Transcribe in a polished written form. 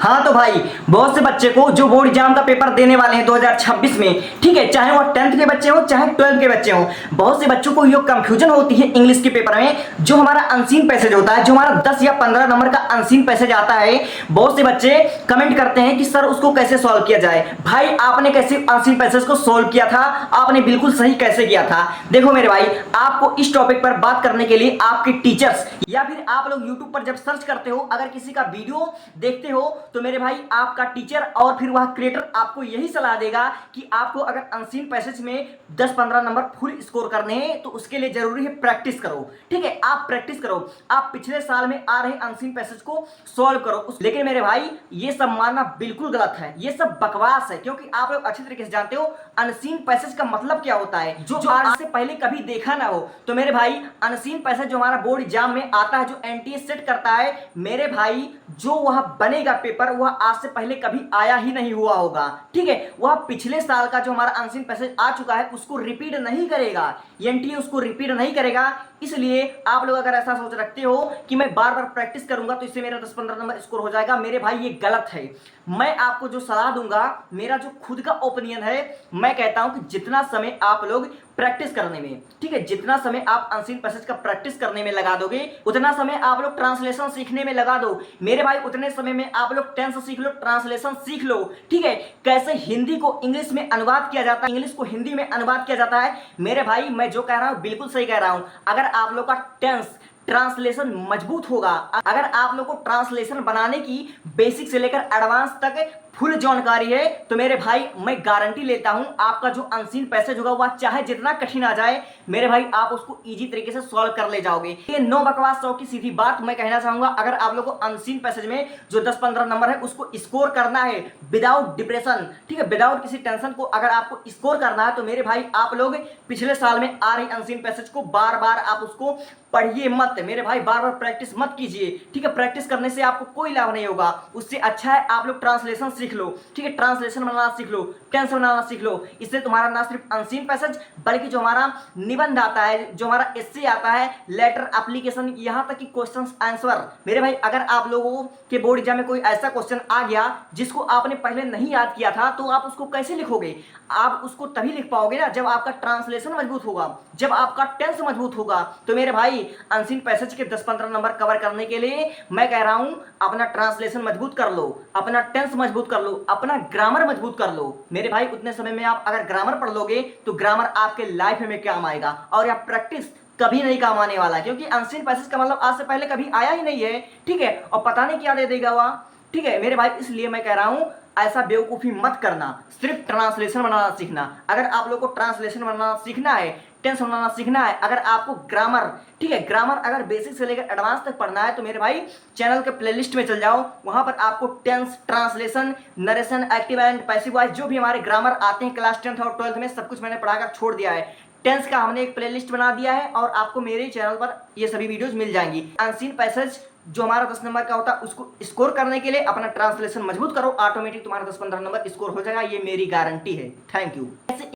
हाँ तो भाई, बहुत से बच्चे को जो बोर्ड एग्जाम का पेपर देने वाले हैं 2026 में, ठीक है, चाहे वो 10th के बच्चे हो चाहे 12th के बच्चे हो, बहुत से बच्चों को ये कंफ्यूजन होती है इंग्लिश के पेपर में। जो हमारा अनसीन पैसेज होता है, जो हमारा 10 या 15 नंबर का अनसीन पैसेज आता है, बहुत से बच्चे कमेंट करते हैं कि सर उसको कैसे सॉल्व किया जाए। भाई आपने कैसे अनसीन पैसेज को सॉल्व किया था, आपने बिल्कुल सही कैसे किया था। देखो मेरे भाई, आपको इस टॉपिक पर बात करने के लिए आपके टीचर्स या फिर आप लोग यूट्यूब पर जब सर्च करते हो, अगर किसी का वीडियो देखते हो, तो मेरे भाई आपका टीचर और फिर वह क्रिएटर आपको यही सलाह देगा कि आपको अगर अनसीन पैसेज में 10-15 नंबर फुल स्कोर करने हैं तो उसके लिए जरूरी है प्रैक्टिस करो। ठीक है, आप प्रैक्टिस करो, आप पिछले साल में आ रहे अनसीन पैसेज को सॉल्व करो। लेकिन मेरे भाई ये सब मानना बिल्कुल गलत है, ये सब बकवास है, क्योंकि आप लोग अच्छी तरीके से जानते हो अनसीन पैसेज का मतलब क्या होता है, जो आज से पहले कभी देखा ना हो। तो मेरे भाई अनसीन पैसेज जो हमारा बोर्ड एग्जाम में आता है, जो एनटीए सेट करता है, मेरे भाई जो वह बनेगा पेपर, वह आज से पहले कभी आया ही नहीं हुआ होगा। ठीक है, वह पिछले साल का जो हमारा अनसीन पैसेज आ चुका है उसको रिपीट नहीं करेगा, एनटीए उसको रिपीट नहीं करेगा। इसलिए आप लोग अगर ऐसा सोच रखते हो कि मैं बार बार प्रैक्टिस करूंगा तो इससे मेरा 10-15 नंबर स्कोर हो जाएगा, मेरे भाई ये गलत है। मैं आपको जो सलाह दूंगा, मेरा जो खुद का ओपिनियन है, मैं कहता हूं कि जितना समय आप लोग प्रैक्टिस करने में, ठीक है, जितना समय आप अनसीन पैसेज का प्रैक्टिस करने में लगा दोगे, उतना समय आप लोग ट्रांसलेशन सीखने में लगा दो। मेरे भाई उतने समय में आप लोग टेंस सीख लो, ट्रांसलेशन सीख लो। ठीक है, कैसे हिंदी को इंग्लिश में अनुवाद किया जाता है, इंग्लिश को हिंदी में अनुवाद किया जाता है। मेरे भाई मैं जो कह रहा हूं बिल्कुल सही कह रहा हूं। अगर आप लोग का टेंस ट्रांसलेशन मजबूत होगा, अगर आप लोग को ट्रांसलेशन बनाने की बेसिक से लेकर एडवांस तक फुल जानकारी है, तो मेरे भाई मैं गारंटी लेता हूं आपका जो अनसीन पैसेज होगा वह चाहे जितना कठिन आ जाए, मेरे भाई आप उसको इजी तरीके से सॉल्व कर ले जाओगे। ये नो बकवास 100 की सीधी बात मैं कहना चाहूंगा। अगर आप लोग को अनसीन पैसेज में जो 10-15 नंबर है उसको स्कोर करना है विदाउट डिप्रेशन, ठीक है, विदाउट किसी टेंशन को अगर आपको स्कोर करना है, तो मेरे भाई आप लोग पिछले साल में आ रही अनसीन पैसेज को बार बार आप उसको पढ़िए मत, मेरे भाई बार बार प्रैक्टिस मत कीजिए। ठीक है, प्रैक्टिस करने से आपको कोई लाभ नहीं होगा, उससे अच्छा है आप लोग ट्रांसलेशन सीख लो। ठीक है, ट्रांसलेशन बनाना सीख लो, टेंस बनाना सीख लो। इससे तुम्हारा ना सिर्फ अनसीन पैसेज बल्कि जो हमारा निबंध आता है, जो हमारा एस्से आता है, लेटर, एप्लीकेशन, यहां तक कि क्वेश्चंस आंसर, मेरे भाई अगर आप लोगों के बोर्ड एग्जाम में कोई ऐसा क्वेश्चन आ गया जिसको आपने पहले नहीं याद किया था, तो आप उसको कैसे लिखोगे? आप उसको तभी लिख पाओगे ना जब आपका ट्रांसलेशन मजबूत होगा, जब आपका टेंस मजबूत होगा। तो मेरे भाई अनसीन पैसेज के 10-15 नंबर कवर करने के लिए मैं कह रहा हूं अपना ट्रांसलेशन मजबूत कर लो, अपना टेंस मजबूत कर लो, अपना ग्रामर मजबूत कर लो। मेरे भाई उतने समय में आप अगर ग्रामर पढ़ लोगे तो ग्रामर आपके लाइफ में काम आएगा, और यह प्रैक्टिस कभी नहीं काम आने वाला, क्योंकि अनसीन पैसेज का मतलब आज से पहले कभी आया ही नहीं है। ठीक है, और पता नहीं क्या दे देगा वह। ठीक है मेरे भाई, इसलिए मैं कह रहा हूं ऐसा बेवकूफी मत करना, सिर्फ ट्रांसलेशन बनाना सीखना। अगर आप लोग को ट्रांसलेशन बनाना सीखना है, टेंस बनाना सीखना है, अगर आपको ग्रामर, ठीक है, ग्रामर अगर बेसिक से लेकर एडवांस तक पढ़ना है, तो मेरे भाई चैनल के प्लेलिस्ट में चल जाओ, वहां पर आपको tense, translation, narration, active and passive voice, जो भी हमारे ग्रामर आते हैं क्लास 10th और 12th में, सब कुछ मैंने पढ़ाकर छोड़ दिया है। टेंस का हमने एक प्लेलिस्ट बना दिया है और आपको मेरे चैनल पर ये सभी वीडियोस मिल जाएंगी। अनसीन पैसेज जो हमारा 10 नंबर का होता है उसको स्कोर करने के लिए अपना ट्रांसलेशन मजबूत करो, ऑटोमेटिक तुम्हारा 10-15 नंबर स्कोर हो जाएगा, ये मेरी गारंटी है। Thank you.